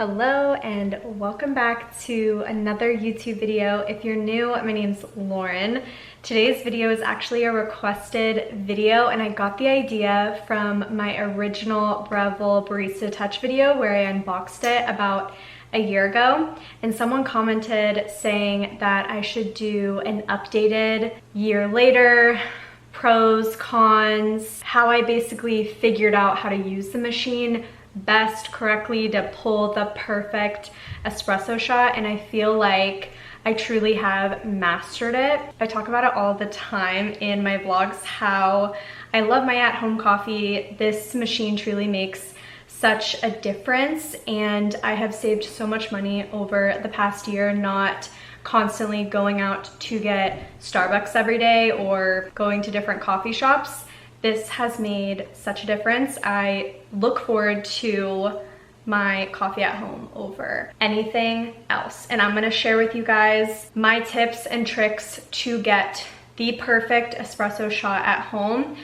Hello and welcome back to another YouTube video. If you're new, my name's Lauren. Today's video is actually a requested video and I got the idea from my original Breville Barista Touch video where I unboxed it about a year ago, and someone commented saying that I should do an updated year later, pros, cons, how I basically figured out how to use the machine best correctly to pull the perfect espresso shot, and I feel like I truly have mastered it. I talk about it all the time in my vlogs, how I love my at-home coffee. This machine truly makes such a difference, and I have saved so much money over the past year, not constantly going out to get Starbucks every day or going to different coffee shops. This has made such a difference. I look forward to my coffee at home over anything else. And I'm gonna share with you guys my tips and tricks to get the perfect espresso shot at home.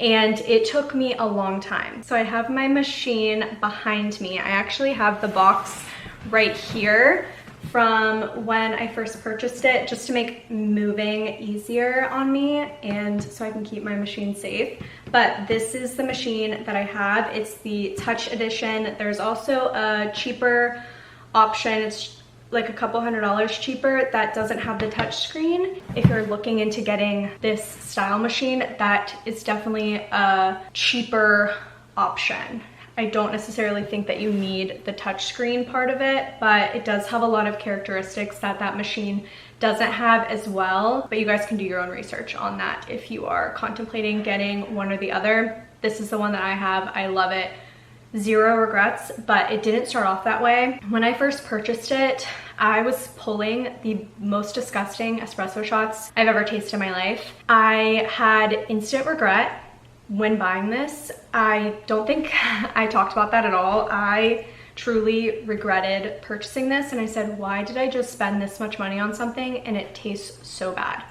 And it took me a long time. So I have my machine behind me. I actually have the box right here from when I first purchased it, just to make moving easier on me and so I can keep my machine safe. But this is the machine that I have. It's the Touch edition. There's also a cheaper option. It's like a couple $100 cheaper that doesn't have the touch screen. If you're looking into getting this style machine, that is definitely a cheaper option. I don't necessarily think that you need the touchscreen part of it, but it does have a lot of characteristics that that machine doesn't have as well. But you guys can do your own research on that if you are contemplating getting one or the other. This is the one that I have. I love it. Zero regrets, but it didn't start off that way. When I first purchased it, I was pulling the most disgusting espresso shots I've ever tasted in my life. I had instant regret when buying this. I don't think I talked about that at all. I truly regretted purchasing this and I said, why did I just spend this much money on something and it tastes so bad?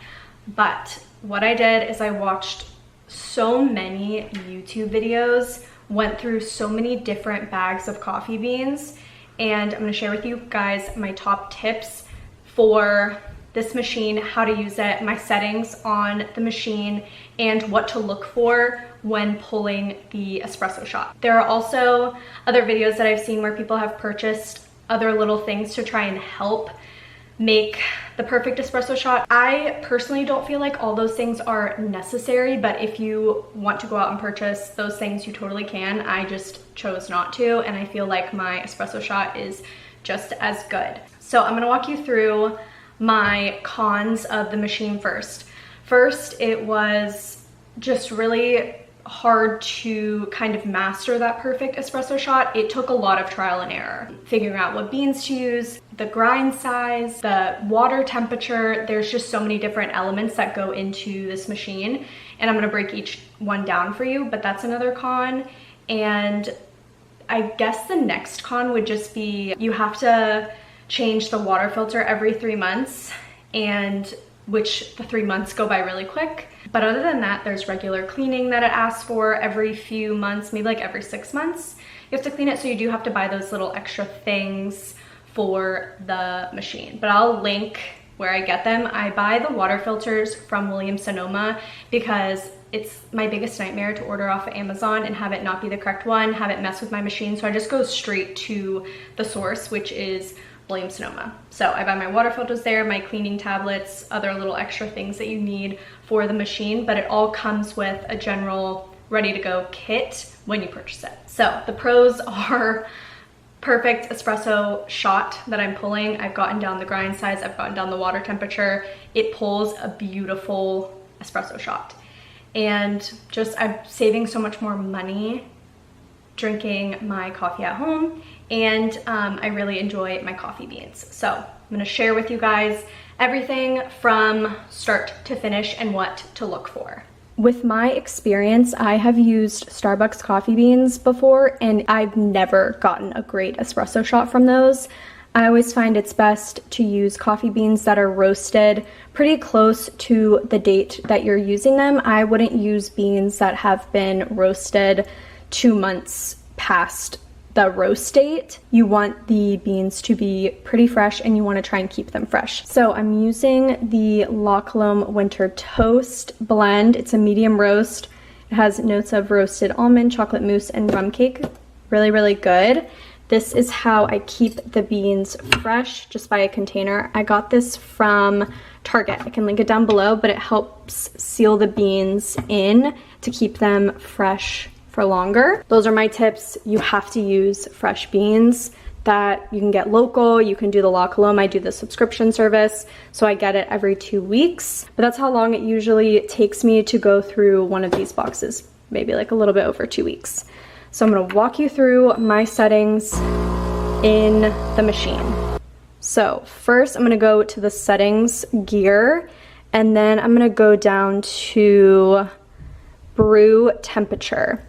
But what I did is I watched so many YouTube videos, went through so many different bags of coffee beans, and I'm gonna share with you guys my top tips for this machine, how to use it, my settings on the machine, and what to look for when pulling the espresso shot. There are also other videos that I've seen where people have purchased other little things to try and help make the perfect espresso shot. I personally don't feel like all those things are necessary, but if you want to go out and purchase those things, you totally can. I just chose not to, and I feel like my espresso shot is just as good. So I'm gonna walk you through my cons of the machine first. First, it was just really hard to kind of master that perfect espresso shot. It took a lot of trial and error, figuring out what beans to use, the grind size, the water temperature. There's just so many different elements that go into this machine, and I'm gonna break each one down for you, but that's another con. And I guess the next con would just be you have to change the water filter every 3 months, and which the 3 months go by really quick. But other than that, there's regular cleaning that it asks for every few months, maybe like every 6 months. You have to clean it, so you do have to buy those little extra things for the machine. But I'll link where I get them. I buy the water filters from Williams-Sonoma because it's my biggest nightmare to order off of Amazon and have it not be the correct one, have it mess with my machine. So I just go straight to the source, which is Williams-Sonoma. So I buy my water filters there, my cleaning tablets, other little extra things that you need for the machine, but it all comes with a general ready to go kit when you purchase it. So the pros are perfect espresso shot that I'm pulling. I've gotten down the grind size, I've gotten down the water temperature. It pulls a beautiful espresso shot. And just I'm saving so much more money drinking my coffee at home, and I really enjoy my coffee beans. So I'm gonna share with you guys everything from start to finish and what to look for. With my experience, I have used Starbucks coffee beans before and I've never gotten a great espresso shot from those. I always find it's best to use coffee beans that are roasted pretty close to the date that you're using them. I wouldn't use beans that have been roasted 2 months past the roast date, you want the beans to be pretty fresh and you want to try and keep them fresh. So I'm using the La Colombe Winter Toast blend. It's a medium roast. It has notes of roasted almond, chocolate mousse, and rum cake. Really, really good. This is how I keep the beans fresh, just by a container. I got this from Target. I can link it down below, but it helps seal the beans in to keep them fresh for longer. Those are my tips. You have to use fresh beans that you can get local. You can do the La Colombe. I do the subscription service, so I get it every 2 weeks. But that's how long it usually takes me to go through one of these boxes, maybe like a little bit over 2 weeks. So I'm gonna walk you through my settings in the machine. So first I'm gonna go to the settings gear, and then I'm gonna go down to brew temperature.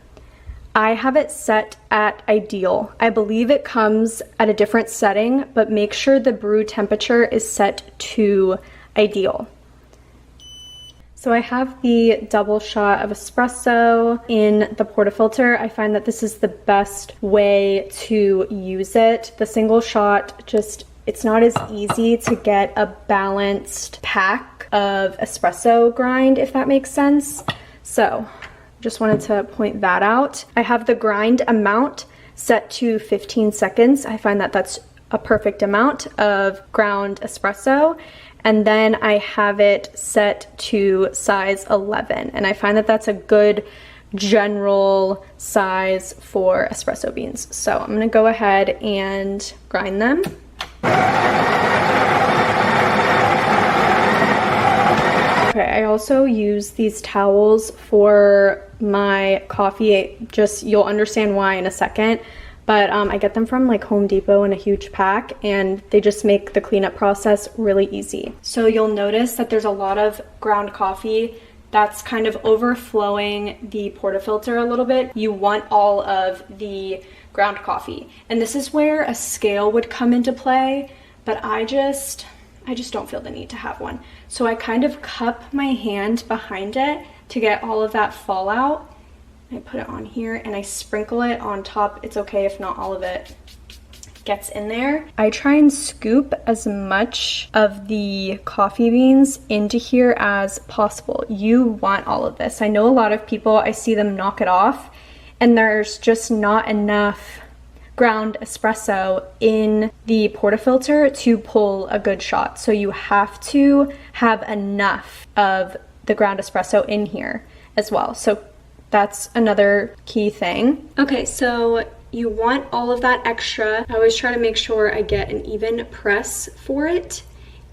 I have it set at ideal. I believe it comes at a different setting, but make sure the brew temperature is set to ideal. So I have the double shot of espresso in the portafilter. I find that this is the best way to use it. The single shot, just, it's not as easy to get a balanced pack of espresso grind, if that makes sense. So just wanted to point that out. I have the grind amount set to 15 seconds. I find that that's a perfect amount of ground espresso. And then I have it set to size 11. And I find that that's a good general size for espresso beans. So I'm gonna go ahead and grind them. Okay, I also use these towels for my coffee. Just, you'll understand why in a second. But I get them from like Home Depot in a huge pack, and they just make the cleanup process really easy. So you'll notice that there's a lot of ground coffee that's kind of overflowing the portafilter a little bit. You want all of the ground coffee. And this is where a scale would come into play, but I just don't feel the need to have one. So I kind of cup my hand behind it to get all of that fallout. I put it on here and I sprinkle it on top. It's okay if not all of it gets in there. I try and scoop as much of the coffee beans into here as possible. You want all of this. I know a lot of people, I see them knock it off, and there's just not enough ground espresso in the portafilter to pull a good shot. So you have to have enough of the ground espresso in here as well. So that's another key thing. Okay, so you want all of that extra. I always try to make sure I get an even press for it,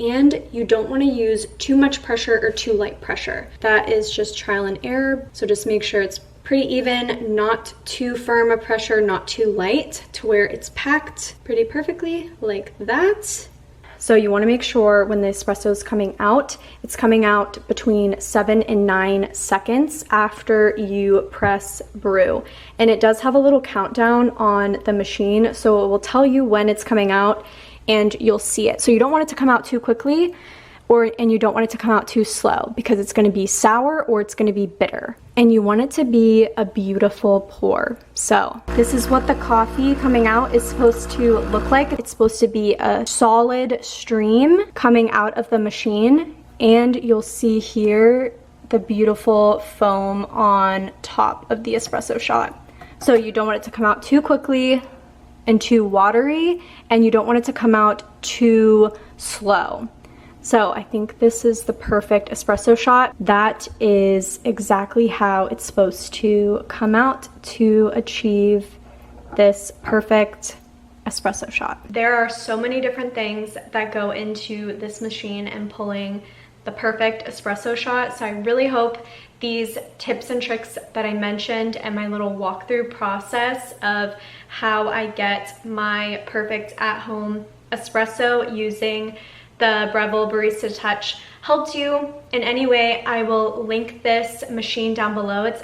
and you don't want to use too much pressure or too light pressure. That is just trial and error. So just make sure it's pretty even, not too firm a pressure, not too light, to where it's packed pretty perfectly like that. So you want to make sure when the espresso is coming out, it's coming out between 7 and 9 seconds after you press brew. And it does have a little countdown on the machine, so it will tell you when it's coming out and you'll see it. So you don't want it to come out too quickly, and you don't want it to come out too slow, because it's going to be sour or it's going to be bitter. And you want it to be a beautiful pour. So this is what the coffee coming out is supposed to look like. It's supposed to be a solid stream coming out of the machine, and you'll see here the beautiful foam on top of the espresso shot. So you don't want it to come out too quickly and too watery, and you don't want it to come out too slow. So I think this is the perfect espresso shot. That is exactly how it's supposed to come out to achieve this perfect espresso shot. There are so many different things that go into this machine and pulling the perfect espresso shot. So I really hope these tips and tricks that I mentioned and my little walkthrough process of how I get my perfect at-home espresso using the Breville Barista Touch helped you in any way. I will link this machine down below. It's